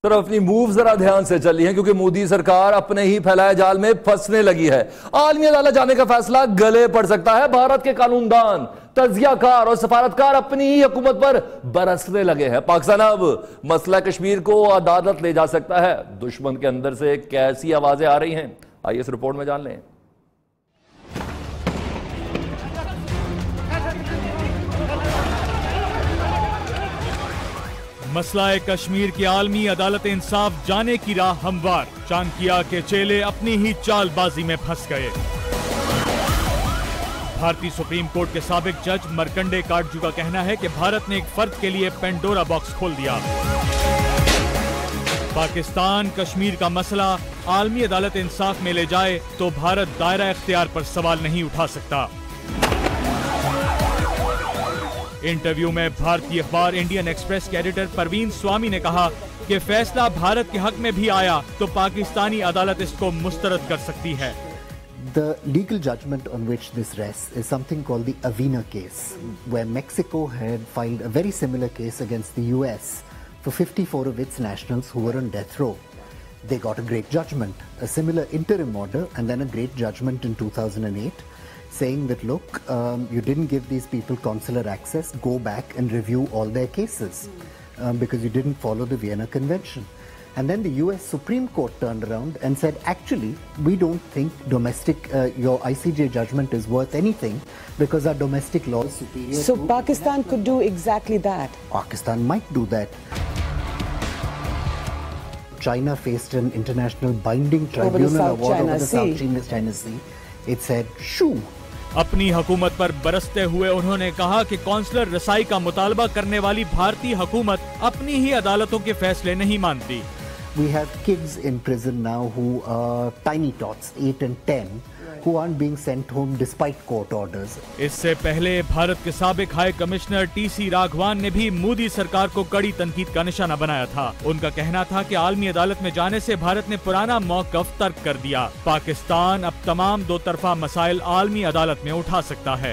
तो अपनी मूव जरा ध्यान से चली है क्योंकि मोदी सरकार अपने ही फैलाए जाल में फंसने लगी है। आलमी अदालत जाने का फैसला गले पड़ सकता है। भारत के कानूनदान, तजियाकार और सफारतकार अपनी ही हुकूमत पर बरसने लगे हैं। पाकिस्तान अब मसला कश्मीर को अदालत ले जा सकता है। दुश्मन के अंदर से कैसी आवाजें आ रही हैं, आइए इस रिपोर्ट में जान लें। मसला कश्मीर की आलमी अदालत इंसाफ जाने की राह हमवार। चाणक्य के चेले अपनी ही चालबाजी में फंस गए। भारतीय सुप्रीम कोर्ट के साबिक जज मर्कंडे काटजू का कहना है कि भारत ने एक फर्द के लिए पेंडोरा बॉक्स खोल दिया। पाकिस्तान कश्मीर का मसला आलमी अदालत इंसाफ में ले जाए तो भारत दायरा इख्तियार पर सवाल नहीं उठा सकता। इंटरव्यू में भारतीय अखबार इंडियन एक्सप्रेस के एडिटर परवीन स्वामी ने कहा कि फैसला भारत के हक में भी आया तो पाकिस्तानी अदालत इसको मुस्तरद कर सकती है। The legal judgment on which this rests is something called the Avena case, where Mexico had filed a very similar case against the US for 54 of its nationals who were on death row. They got a great judgment, a similar interim order, and then a great judgment in 2008. Saying that, look, you didn't give these people consular access, go back and review all their cases because you didn't follow the Vienna Convention. And then the US Supreme Court turned around and said, actually, we don't think your ICJ judgment is worth anything because our domestic law is superior. So Pakistan could do exactly that. Pakistan might do that. China faced an international binding tribunal award over the South China Sea. It said, shoo. अपनी हुकूमत पर बरसते हुए उन्होंने कहा कि councillor रसाई का मुतालबा करने वाली भारतीय हुकूमत अपनी ही अदालतों के फैसले नहीं मानती। We have kids in prison now who are tiny tots, 8 and 10, who aren't being sent home despite court orders. इससे पहले भारत के साबिक हाई कमिश्नर टीसी राघवान ने भी मोदी सरकार को कड़ी तनकीद का निशाना बनाया था। उनका कहना था कि आलमी अदालत में जाने से भारत ने पुराना मौक़िफ़ तर्क कर दिया। पाकिस्तान अब तमाम दो तरफा मसाइल आलमी अदालत में उठा सकता है।